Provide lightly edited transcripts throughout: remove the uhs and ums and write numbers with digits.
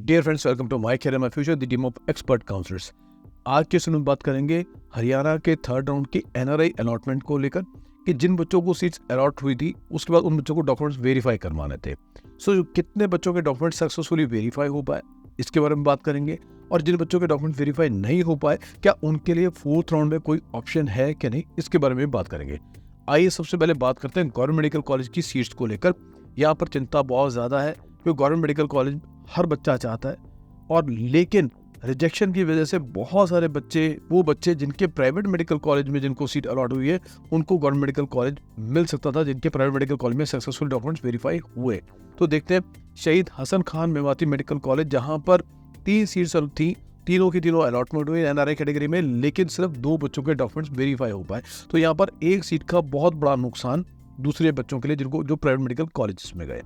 Dear friends, welcome to my career my future, the team of expert counsellors. आज के session में बात करेंगे हरियाणा के थर्ड राउंड की एनआरआई अलॉटमेंट को लेकर कि जिन बच्चों को सीट्स अलॉट हुई थी उसके बाद उन बच्चों को डॉक्यूमेंट्स वेरीफाई करवाने थे। कितने बच्चों के डॉक्यूमेंट सक्सेसफुली वेरीफाई हो पाए इसके बारे में बात करेंगे, और जिन बच्चों के डॉक्यूमेंट वेरीफाई नहीं हो पाए क्या उनके लिए फोर्थ राउंड में कोई ऑप्शन है कि नहीं, इसके बारे में बात करेंगे। आइए सबसे पहले बात करते हैं गवर्नमेंट मेडिकल कॉलेज की सीट्स को लेकर। यहाँ पर चिंता बहुत ज़्यादा है क्योंकि गवर्नमेंट मेडिकल कॉलेज हर बच्चा चाहता है, और लेकिन रिजेक्शन की वजह से बहुत सारे बच्चे जिनके प्राइवेट मेडिकल कॉलेज में जिनको सीट अलॉट हुई है उनको गवर्नमेंट मेडिकल कॉलेज मिल सकता था, जिनके प्राइवेट मेडिकल कॉलेज में सक्सेसफुल डॉक्यूमेंट्स वेरीफाई हुए। तो देखते हैं शहीद हसन खान मेवाती मेडिकल कॉलेज, जहां पर 3 सीट्स थी, तीनों की तीनों अलॉटमेंट हुई एनआरआई कैटेगरी में, लेकिन सिर्फ 2 बच्चों के डॉक्यूमेंट्स वेरीफाई हो पाए। तो यहाँ पर एक सीट का बहुत बड़ा नुकसान दूसरे बच्चों के लिए जो प्राइवेट मेडिकल कॉलेज में गए।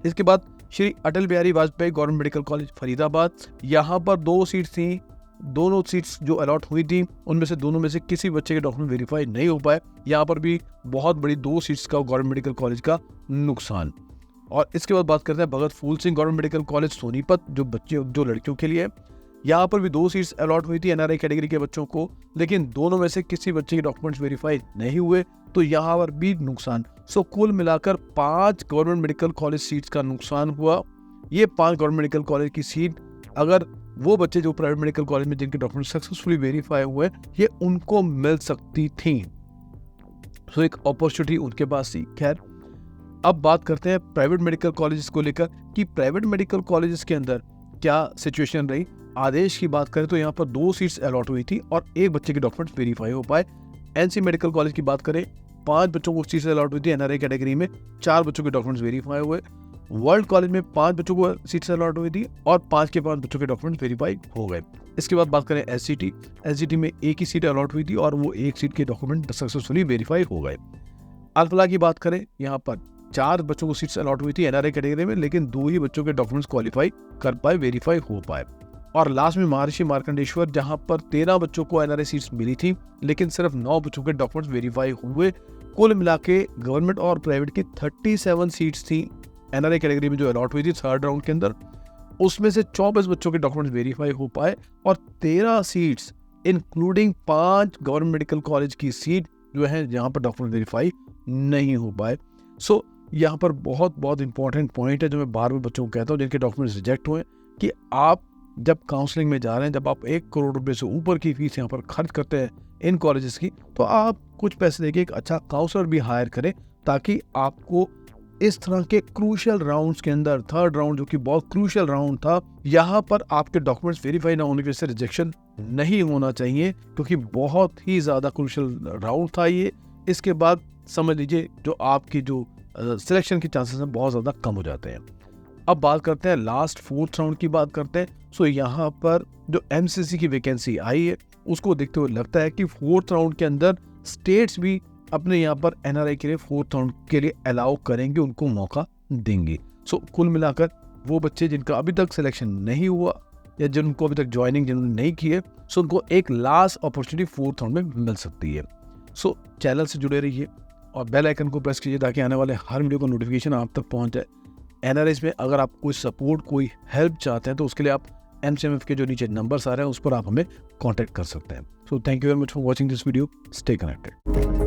इसके बाद Shri Atal Bihari Vajpayee government medical college Faridabad, यहाँ पर 2 सीट्स थी, दोनों सीट्स जो अलॉट हुई थी उनमें से दोनों में से किसी बच्चे के डॉक्यूमेंट वेरीफाई नहीं हो पाए। यहाँ पर भी बहुत बड़ी 2 सीट्स का गवर्नमेंट मेडिकल कॉलेज का नुकसान। और इसके बाद बात करते हैं Bhagat Phool Singh government medical college Sonipat, जो लड़कियों के लिए। यहाँ पर भी 2 सीट्स अलॉट हुई थी एनआरआई कैटेगरी के बच्चों को, लेकिन दोनों में से किसी बच्चे के डॉक्यूमेंट्स वेरीफाई नहीं हुए, तो यहाँ पर भी नुकसान। कुल मिलाकर 5 गवर्नमेंट मेडिकल कॉलेज सीट्स का नुकसान हुआ। ये 5 गवर्नमेंट मेडिकल कॉलेज की सीट अगर वो बच्चे जो प्राइवेट मेडिकल कॉलेज में जिनके डॉक्यूमेंट सक्सेसफुली वेरीफाई हुए ये उनको मिल सकती थी। एक अपॉर्चुनिटी उनके पास थी। खैर, अब बात करते हैं प्राइवेट मेडिकल कॉलेजेस को लेकर कि प्राइवेट मेडिकल कॉलेजेस के अंदर क्या सिचुएशन रही। आदेश की बात करें तो यहाँ पर 2 सीट्स अलॉट हुई थी और एक बच्चे के डॉक्यूमेंट्स वेरीफाई हो पाए। एनसी मेडिकल कॉलेज की बात करें, 5 बच्चों को सीट्स अलॉट हुई थी एनआरआई कैटेगरी में, 4 बच्चों के डॉक्यूमेंट्स वेरीफाई हुए। वर्ल्ड कॉलेज में 5 बच्चों को सीट्स अलॉट हुई थी और 5 के 5 बच्चों के डॉक्यूमेंट्स वेरीफाई हो गए। इसके बाद बात करें एससीटी में एक ही सीट अलॉट हुई थी और वो एक सीट के डॉक्यूमेंट सक्सेसफुली वेरीफाई हो गए। अल्फला की बात करें, यहाँ पर 4 बच्चों को सीट्स अलॉट हुई थी एनआरआई कैटेगरी में, लेकिन 2 ही बच्चों के डॉक्यूमेंट्स क्वालिफाई कर पाए, वेरीफाई हो पाए। और लास्ट में महर्षि मार्कंडेश्वर, जहां पर 13 बच्चों को एनआरआई सीट्स मिली थी लेकिन सिर्फ 9 बच्चों के डॉक्यूमेंट्स वेरीफाई हुए। कुल मिला के गवर्नमेंट और प्राइवेट की 37 सीट्स थी एनआरआई कैटेगरी में जो अलॉट हुई थी थर्ड राउंड के अंदर, उसमें से 24 बच्चों के डॉक्यूमेंट्स वेरीफाई हो पाए और 13 seats including 5 government medical college की सीट जो है जहां पर डॉक्यूमेंट वेरीफाई नहीं हो पाए। यहाँ पर बहुत इंपॉर्टेंट पॉइंट है जो मैं बार बार बच्चों को कहता हूँ जिनके डॉक्यूमेंट्स रिजेक्ट हुए, कि आप जब काउंसलिंग में जा रहे हैं, जब आप 1 करोड़ रुपए से ऊपर की फीस यहाँ पर खर्च करते हैं इन कॉलेजेस की, तो आप कुछ पैसे देके एक अच्छा काउंसलर भी हायर करें, ताकि आपको इस तरह के क्रूशियल राउंड्स के अंदर, थर्ड राउंड जो कि बहुत क्रूशियल राउंड था, यहाँ पर आपके डॉक्यूमेंट्स वेरीफाई ना होने की वजह से रिजेक्शन नहीं होना चाहिए, क्योंकि बहुत ही ज्यादा क्रूशियल राउंड था ये। इसके बाद समझ लीजिए जो आपकी जो सिलेक्शन के चांसेस हैं बहुत ज्यादा कम हो जाते हैं। अब बात करते हैं लास्ट 4th राउंड की बात करते हैं। यहाँ पर जो एमसीसी की वैकेंसी आई है उसको देखते हुए लगता है कि 4th राउंड के अंदर स्टेट्स भी अपने यहाँ पर एनआरआई के लिए 4th राउंड के लिए अलाउ करेंगे, उनको मौका देंगे। कुल मिलाकर वो बच्चे जिनका अभी तक सिलेक्शन नहीं हुआ या जिनको अभी तक ज्वाइनिंग जिन्होंने नहीं की है, उनको एक लास्ट अपॉर्चुनिटी 4th राउंड में मिल सकती है। चैनल से जुड़े रहिए और बेल आइकन को प्रेस कीजिए ताकि आने वाले हर वीडियो का नोटिफिकेशन आप तक पहुंच जाए। एनआरआईज में अगर आप कोई सपोर्ट, कोई हेल्प चाहते हैं तो उसके लिए आप एमसीएमएफ के जो नीचे नंबर्स आ रहे हैं उस पर आप हमें कांटेक्ट कर सकते हैं। Thank you very much for watching this video. Stay connected.